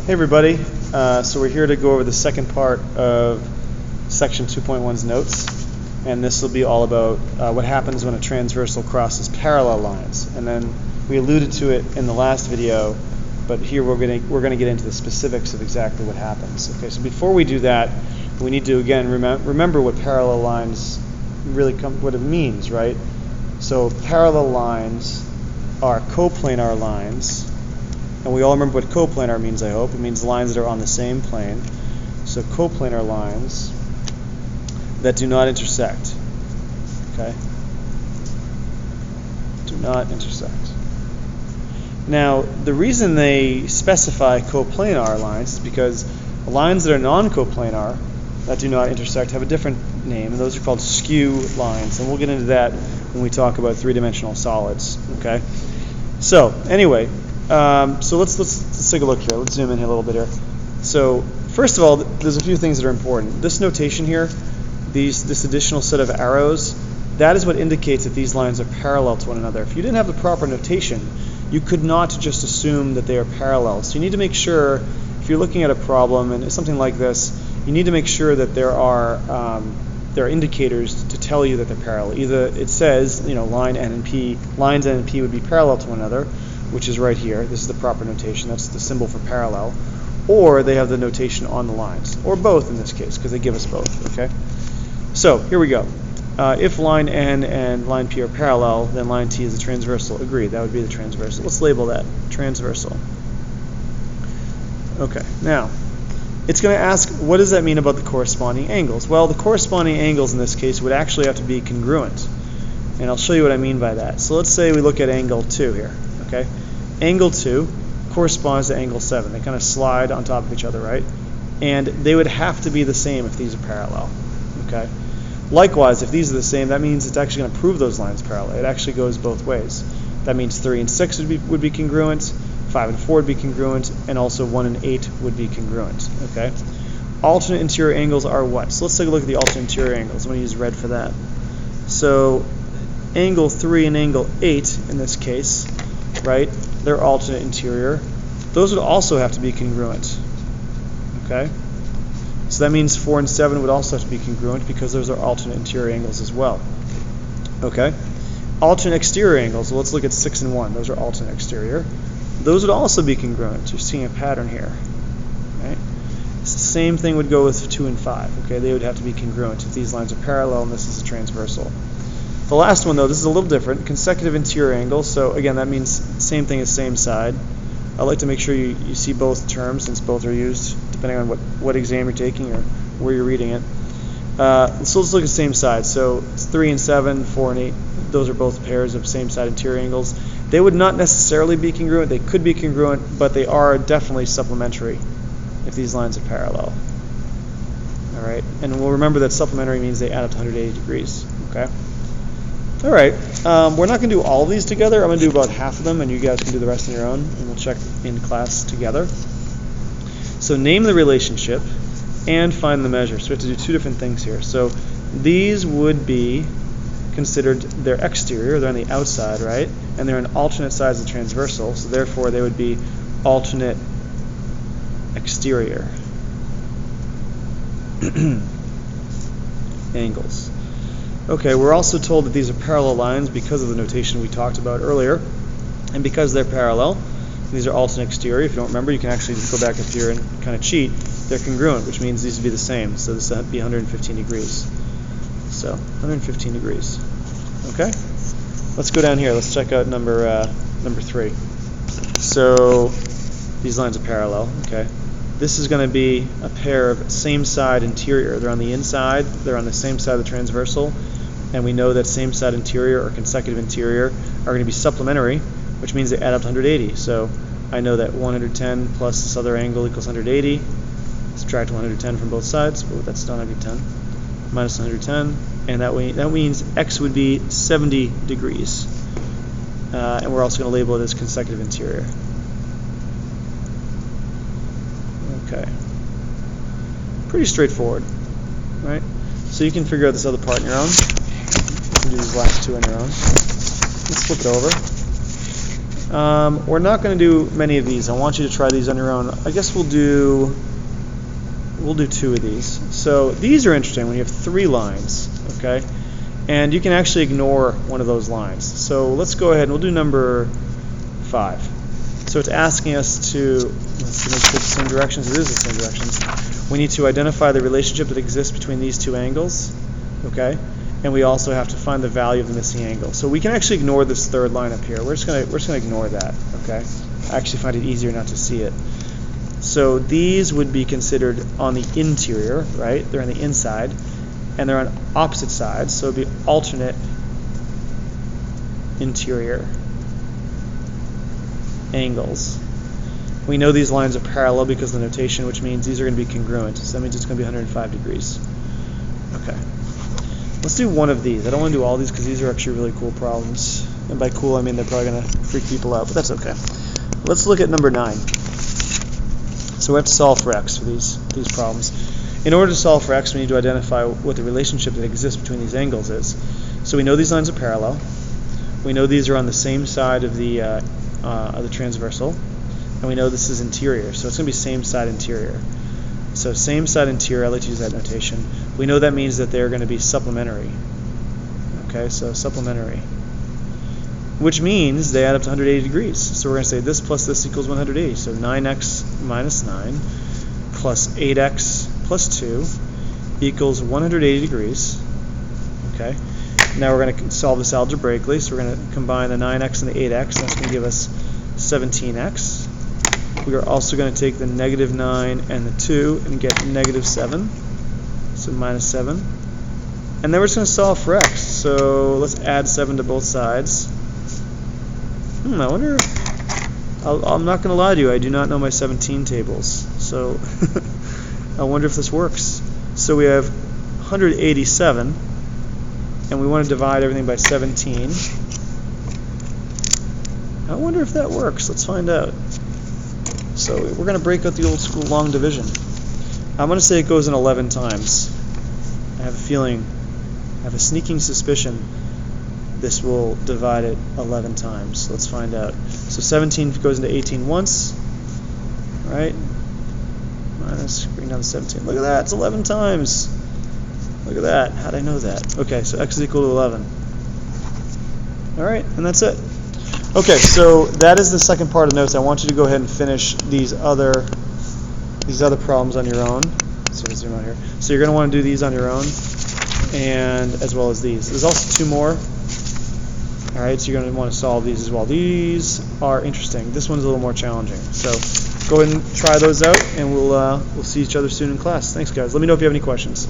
Hey everybody, so we're here to go over the second part of section 2.1's notes, and this will be all about what happens when a transversal crosses parallel lines. And then we alluded to it in the last video, but here we're going to get into the specifics of exactly what happens. Okay, so before we do that, we need to again remember what parallel lines really what it means, right? So parallel lines are coplanar lines. And we all remember what coplanar means, I hope. It means lines that are on the same plane. So coplanar lines that do not intersect. Okay? Do not intersect. Now, the reason they specify coplanar lines is because lines that are non-coplanar, that do not intersect, have a different name, and those are called skew lines. And we'll get into that when we talk about three-dimensional solids. Okay? So, anyway, so let's take a look here. Let's zoom in here a little bit here. So first of all, there's a few things that are important. This notation here, this additional set of arrows, that is what indicates that these lines are parallel to one another. If you didn't have the proper notation, you could not just assume that they are parallel. So you need to make sure, if you're looking at a problem and it's something like this, you need to make sure that there are indicators to tell you that they're parallel. Either it says, lines N and P would be parallel to one another, which is right here. This is the proper notation. That's the symbol for parallel. Or they have the notation on the lines. Or both in this case, because they give us both. Okay. So here we go. If line N and line P are parallel, then line T is a transversal. Agreed. That would be the transversal. Let's label that transversal. Okay. Now, it's going to ask, what does that mean about the corresponding angles? Well, the corresponding angles in this case would actually have to be congruent. And I'll show you what I mean by that. So let's say we look at angle 2 here. Okay, angle 2 corresponds to angle 7. They kind of slide on top of each other, right? And they would have to be the same if these are parallel. Okay. Likewise, if these are the same, that means it's actually going to prove those lines parallel. It actually goes both ways. That means 3 and 6 would be congruent, 5 and 4 would be congruent, and also 1 and 8 would be congruent. Okay. Alternate interior angles are what? So let's take a look at the alternate interior angles. I'm going to use red for that. So angle 3 and angle 8 in this case, right? They're alternate interior. Those would also have to be congruent. Okay? So that means 4 and 7 would also have to be congruent because those are alternate interior angles as well. Okay? Alternate exterior angles. Well, let's look at 6 and 1. Those are alternate exterior. Those would also be congruent. You're seeing a pattern here. Right? It's the same thing would go with 2 and 5. Okay? They would have to be congruent if these lines are parallel and this is a transversal. The last one, though, this is a little different. Consecutive interior angles. So again, that means same thing as same side. I like to make sure you see both terms since both are used depending on what exam you're taking or where you're reading it. So let's look at same side. So it's 3 and 7, 4 and 8. Those are both pairs of same side interior angles. They would not necessarily be congruent. They could be congruent, but they are definitely supplementary if these lines are parallel. All right, and we'll remember that supplementary means they add up to 180 degrees. Okay. All right, we're not going to do all of these together. I'm going to do about half of them, and you guys can do the rest on your own, and we'll check in class together. So name the relationship and find the measure. So we have to do two different things here. So these would be considered, they're exterior, they're on the outside, right? And they're on alternate sides of the transversal, so therefore they would be alternate exterior angles. Okay, we're also told that these are parallel lines because of the notation we talked about earlier. And because they're parallel, these are alternate exterior. If you don't remember, you can actually just go back up here and kind of cheat. They're congruent, which means these would be the same. So this would be 115 degrees. So 115 degrees. Okay? Let's go down here. Let's check out number 3. So these lines are parallel. Okay? This is going to be a pair of same side interior. They're on the inside. They're on the same side of the transversal. And we know that same side interior or consecutive interior are going to be supplementary, which means they add up to 180. So I know that 110 plus this other angle equals 180. Subtract 110 from both sides. Oh, that's not 110. Minus 110. And that means x would be 70 degrees. And we're also going to label it as consecutive interior. Okay. Pretty straightforward, right? So you can figure out this other part on your own. You can do these last two on your own. Let's flip it over. We're not going to do many of these. I want you to try these on your own. I guess we'll do 2 of these. So these are interesting when you have 3 lines, okay? And you can actually ignore one of those lines. So let's go ahead and we'll do number 5. So it's asking us to, let's see, make sure it's the same directions. It is the same directions. We need to identify the relationship that exists between these 2 angles, okay? And we also have to find the value of the missing angle. So we can actually ignore this 3rd line up here. We're just gonna ignore that, okay? I actually find it easier not to see it. So these would be considered on the interior, right? They're on the inside, and they're on opposite sides. So it'd be alternate interior angles. We know these lines are parallel because of the notation, which means these are going to be congruent. So that means it's going to be 105 degrees. Okay. Let's do one of these. I don't want to do all these because these are actually really cool problems. And by cool, I mean they're probably going to freak people out, but that's okay. Let's look at number 9. So we have to solve for x for these problems. In order to solve for x, we need to identify what the relationship that exists between these angles is. So we know these lines are parallel. We know these are on the same side of the transversal. And we know this is interior. So it's going to be same side interior. So same side interior, I like to use that notation. We know that means that they're going to be supplementary. Okay, so supplementary. Which means they add up to 180 degrees. So we're going to say this plus this equals 180. So 9x minus 9 plus 8x plus 2 equals 180 degrees. Okay. Now we're going to solve this algebraically. So we're going to combine the 9x and the 8x. And that's going to give us 17x. We are also going to take the negative 9 and the 2 and get negative 7. So minus 7. And then we're just going to solve for x. So let's add 7 to both sides. I wonder if, I'm not going to lie to you, I do not know my 17 tables. So I wonder if this works. So we have 187, and we want to divide everything by 17. I wonder if that works. Let's find out. So we're going to break out the old school long division. I'm going to say it goes in 11 times. I have a feeling, I have a sneaking suspicion this will divide it 11 times. Let's find out. So 17 goes into 18 once, right? Minus, bring down to 17. Look at that, it's 11 times. Look at that. How did I know that? Okay, so x is equal to 11. All right, and that's it. Okay, so that is the second part of the notes. I want you to go ahead and finish these other problems on your own. So let's zoom out here. So you're going to want to do these on your own, and as well as these. There's also 2 more. All right, so you're going to want to solve these as well. These are interesting. This one's a little more challenging. So go ahead and try those out, and we'll see each other soon in class. Thanks, guys. Let me know if you have any questions.